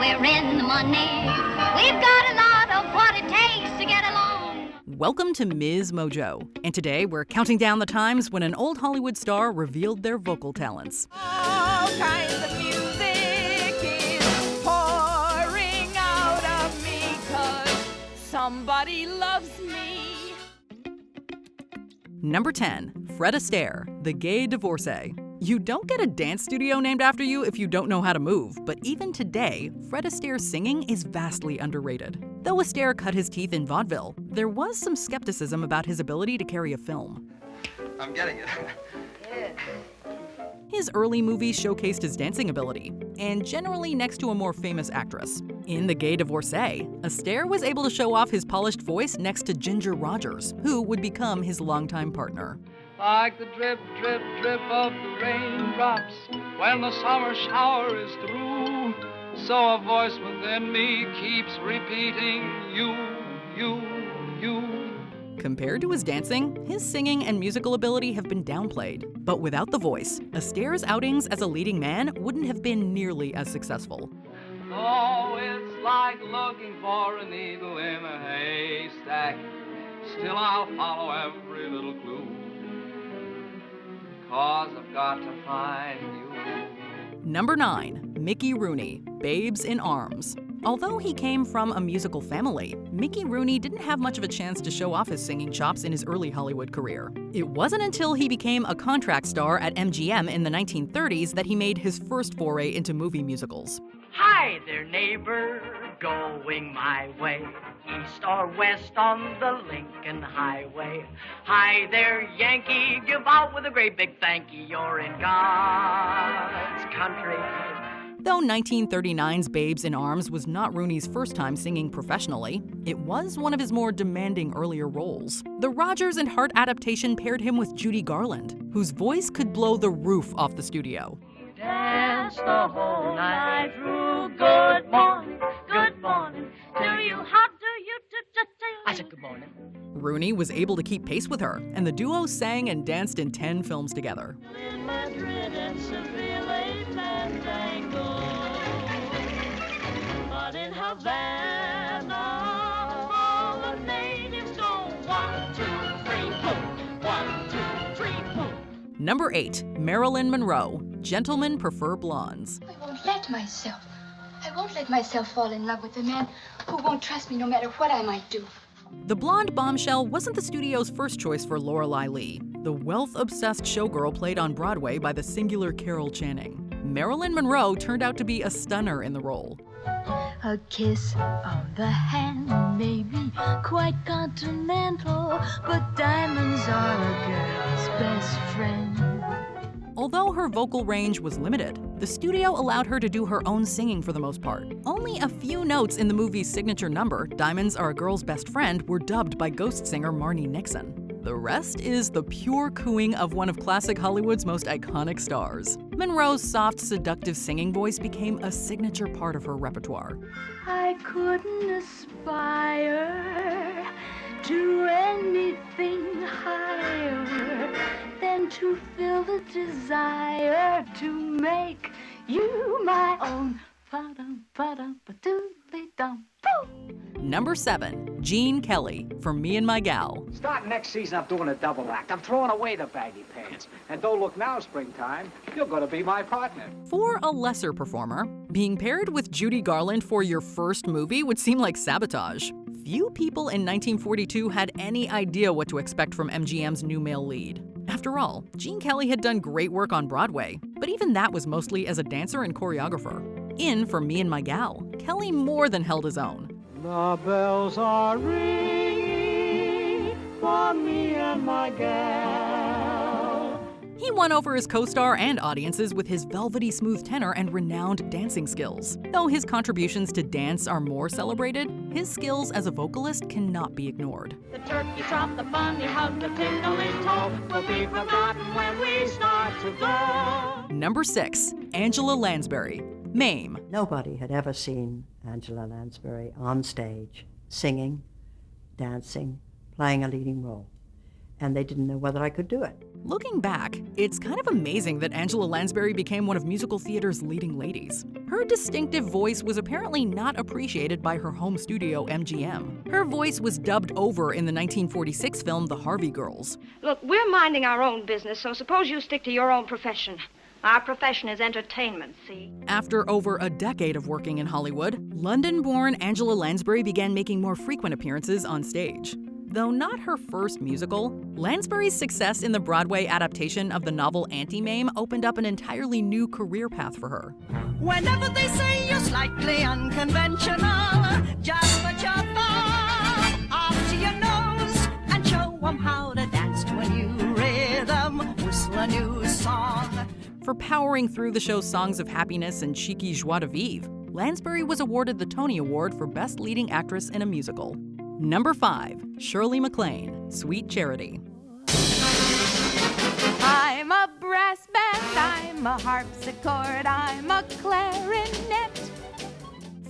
we're in the money. We've got a lot of what it takes to get along. Welcome to MsMojo, and today we're counting down the times when an old Hollywood star revealed their vocal talents. All kinds of music is pouring out of me 'cause somebody loves me. Number 10, Fred Astaire, the gay divorcee. You don't get a dance studio named after you if you don't know how to move, but even today, Fred Astaire's singing is vastly underrated. Though Astaire cut his teeth in vaudeville, there was some skepticism about his ability to carry a film. I'm getting it. His early movies showcased his dancing ability, and generally next to a more famous actress. In The Gay Divorcee, Astaire was able to show off his polished voice next to Ginger Rogers, who would become his longtime partner. Like the drip, drip, drip of the raindrops when the summer shower is through, so a voice within me keeps repeating, you, you, you. Compared to his dancing, his singing and musical ability have been downplayed. But without the voice, Astaire's outings as a leading man wouldn't have been nearly as successful. Oh, it's like looking for a needle in a haystack. Still I'll follow every little clue, 'cause I've got to find you. Number 9, Mickey Rooney, Babes in Arms. Although he came from a musical family, Mickey Rooney didn't have much of a chance to show off his singing chops in his early Hollywood career. It wasn't until he became a contract star at MGM in the 1930s that he made his first foray into movie musicals. Hi there, neighbor, going my way, east or west on the Lincoln Highway. Hi there, Yankee, give out with a great big thank you, you're in God's country. Though 1939's Babes in Arms was not Rooney's first time singing professionally, it was one of his more demanding earlier roles. The Rodgers and Hart adaptation paired him with Judy Garland, whose voice could blow the roof off the studio. Dance the whole night through, good morning, to you, how do you do? I said good morning. Rooney was able to keep pace with her, and the duo sang and danced in 10 films together. In Madrid and Seville, Fandango, but in Havana, all the natives go 1, 2, 3, boom, 1, 2, 3, boom. Number 8, Marilyn Monroe, Gentlemen Prefer Blondes. I won't let myself fall in love with a man who won't trust me no matter what I might do. The blonde bombshell wasn't the studio's first choice for Lorelei Lee. The wealth-obsessed showgirl played on Broadway by the singular Carol Channing. Marilyn Monroe turned out to be a stunner in the role. A kiss on the hand may be quite continental, but diamonds are a girl's best friend. Although her vocal range was limited, the studio allowed her to do her own singing for the most part. Only a few notes in the movie's signature number, Diamonds Are a Girl's Best Friend, were dubbed by ghost singer Marnie Nixon. The rest is the pure cooing of one of classic Hollywood's most iconic stars. Monroe's soft, seductive singing voice became a signature part of her repertoire. I couldn't aspire to anything higher than to feel the desire to make you my own. Number 7, Gene Kelly, For Me and My Gal. Start next season, I'm doing a double act. I'm throwing away the baggy pants. And don't look now, springtime, you're going to be my partner. For a lesser performer, being paired with Judy Garland for your first movie would seem like sabotage. Few people in 1942 had any idea what to expect from MGM's new male lead. After all, Gene Kelly had done great work on Broadway, but even that was mostly as a dancer and choreographer. In For Me and My Gal, Kelly more than held his own. The bells are ringing for me and my gal. He won over his co-star and audiences with his velvety smooth tenor and renowned dancing skills. Though his contributions to dance are more celebrated, his skills as a vocalist cannot be ignored. The turkey trot, the bunny hug, the tingle in tow will be forgotten when we start to go. Number 6, Angela Lansbury, Mame. Nobody had ever seen Angela Lansbury on stage, singing, dancing, playing a leading role. and they didn't know whether I could do it. Looking back, it's kind of amazing that Angela Lansbury became one of musical theater's leading ladies. Her distinctive voice was apparently not appreciated by her home studio, MGM. Her voice was dubbed over in the 1946 film The Harvey Girls. Look, we're minding our own business, so suppose you stick to your own profession. Our profession is entertainment, see? After over a decade of working in Hollywood, London-born Angela Lansbury began making more frequent appearances on stage. Though not her first musical, Lansbury's success in the Broadway adaptation of the novel Auntie-Mame opened up an entirely new career path for her. Whenever they say you're slightly unconventional, just put your thumb up to your nose and show them how to dance to a new rhythm, whistle a new song. For powering through the show's songs of happiness and cheeky joie de vivre, Lansbury was awarded the Tony Award for Best Leading Actress in a Musical. Number 5, Shirley McLean, Sweet Charity. I'm a brass band, I'm a harpsichord, I'm a clarinet.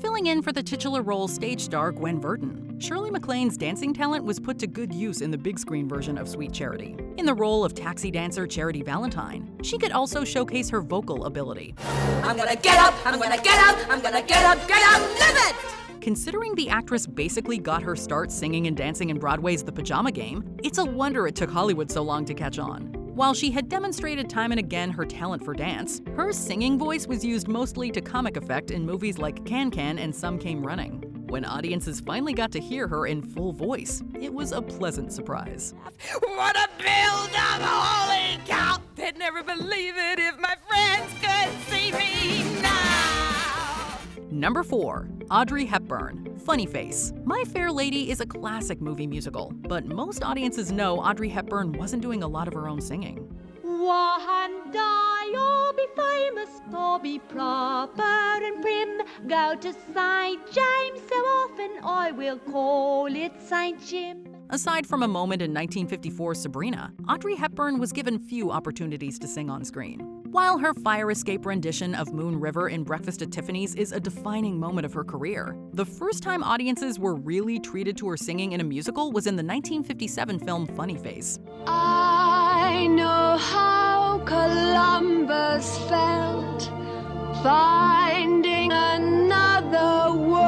Filling in for the titular role stage star Gwen Verdon, Shirley MacLaine's dancing talent was put to good use in the big screen version of Sweet Charity. In the role of taxi dancer Charity Valentine, she could also showcase her vocal ability. I'm gonna get up, I'm gonna get up, I'm gonna get up, live it! Considering the actress basically got her start singing and dancing in Broadway's The Pajama Game, it's a wonder it took Hollywood so long to catch on. While she had demonstrated time and again her talent for dance, her singing voice was used mostly to comic effect in movies like Can-Can and Some Came Running. When audiences finally got to hear her in full voice, it was a pleasant surprise. What a build-up, holy cow! They'd never believe it if my friends could see me now! Number 4, Audrey Hepburn, Funny Face. My Fair Lady is a classic movie musical, but most audiences know Audrey Hepburn wasn't doing a lot of her own singing. One day you'll be famous, or be proper and prim. Go to St. James so often I will call it St. Jim. Aside from a moment in 1954's Sabrina, Audrey Hepburn was given few opportunities to sing on screen. While her fire escape rendition of Moon River in Breakfast at Tiffany's is a defining moment of her career, the first time audiences were really treated to her singing in a musical was in the 1957 film Funny Face. I know how Columbus felt, finding another world.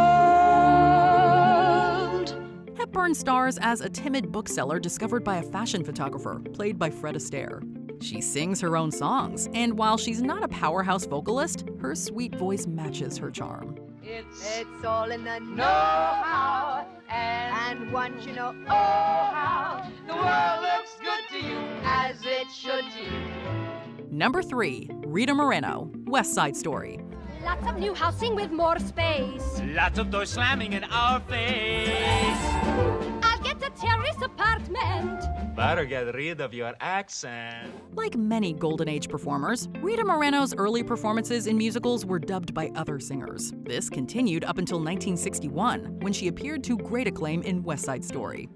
Hepburn stars as a timid bookseller discovered by a fashion photographer, played by Fred Astaire. She sings her own songs, and while she's not a powerhouse vocalist, her sweet voice matches her charm. It's all in the know-how, and once you know, oh how, the world looks good to you, as it should to you. Number 3, Rita Moreno, West Side Story. Lots of new housing with more space. Lots of doors slamming in our face. I'll get a terrace apartment. Better get rid of your accent. Like many Golden Age performers, Rita Moreno's early performances in musicals were dubbed by other singers. This continued up until 1961, when she appeared to great acclaim in West Side Story.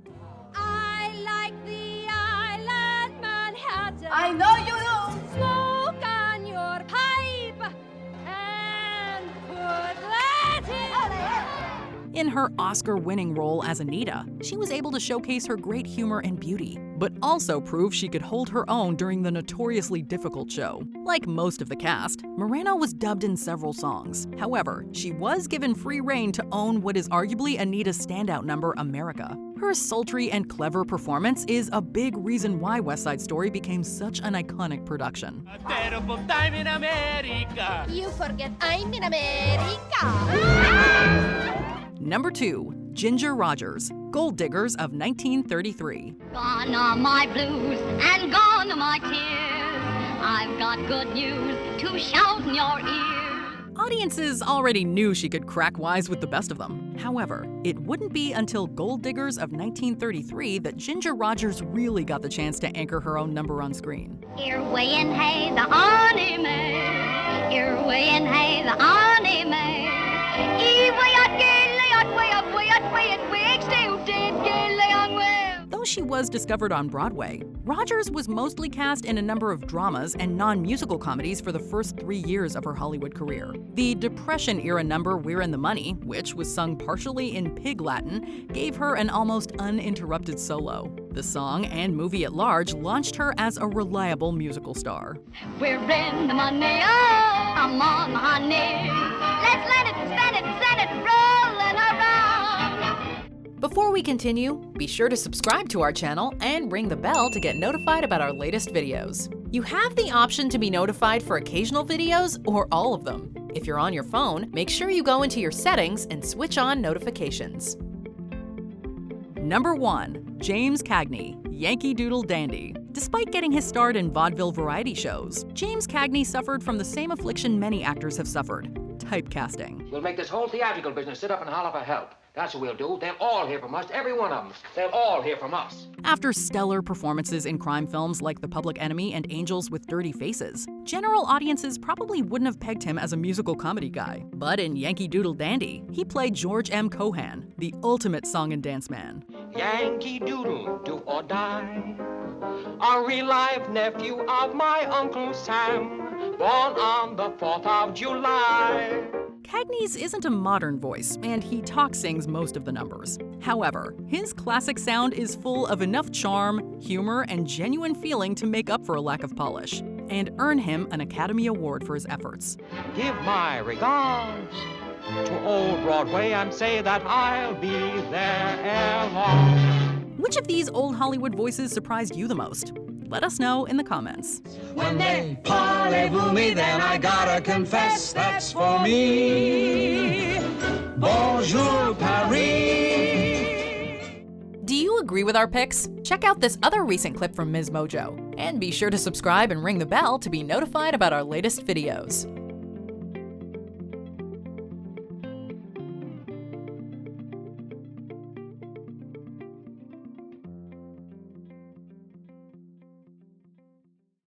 I like the island Manhattan. I know you do. Smoke on your pipe and put that in. In her Oscar-winning role as Anita, she was able to showcase her great humor and beauty, but also prove she could hold her own during the notoriously difficult show. Like most of the cast, Moreno was dubbed in several songs. However, she was given free rein to own what is arguably Anita's standout number, America. Her sultry and clever performance is a big reason why West Side Story became such an iconic production. A terrible time in America. You forget I'm in America. Number 2, Ginger Rogers, Gold Diggers of 1933. Gone are my blues and gone are my tears. I've got good news to shout in your ear. Audiences already knew she could crack wise with the best of them. However, it wouldn't be until Gold Diggers of 1933 that Ginger Rogers really got the chance to anchor her own number on screen. Here way in hay the honey may. Here way in hay the honey may. Though she she was discovered on Broadway. Rogers was mostly cast in a number of dramas and non-musical comedies for the first 3 years of her Hollywood career. The Depression-era number We're in the Money, which was sung partially in Pig Latin, gave her an almost uninterrupted solo. The song and movie at large launched her as a reliable musical star. We're in the money, oh, come on, honey. Let's let it, spend it, send it, rolling around. Before we continue, be sure to subscribe to our channel and ring the bell to get notified about our latest videos. You have the option to be notified for occasional videos or all of them. If you're on your phone, make sure you go into your settings and switch on notifications. Number 1. James Kagney, Yankee Doodle Dandy. Despite getting his start in vaudeville variety shows, James Kagney suffered from the same affliction many actors have suffered: typecasting. We'll make this whole theatrical business sit up and holler for help. That's what we'll do. They'll all hear from us, every one of them. They'll all hear from us. After stellar performances in crime films like The Public Enemy and Angels with Dirty Faces, general audiences probably wouldn't have pegged him as a musical comedy guy. But in Yankee Doodle Dandy, he played George M. Cohan, the ultimate song and dance man. Yankee Doodle, do or die, a real-life nephew of my Uncle Sam, born on the 4th of July. Cagney's isn't a modern voice, and he talk-sings most of the numbers. However, his classic sound is full of enough charm, humor, and genuine feeling to make up for a lack of polish, and earn him an Academy Award for his efforts. Give my regards to old Broadway and say that I'll be there ere long. Which of these old Hollywood voices surprised you the most? Let us know in the comments. When they parlez-vous me, then I gotta confess that's for me. Bonjour, Paris. Do you agree with our picks? Check out this other recent clip from MsMojo. And be sure to subscribe and ring the bell to be notified about our latest videos.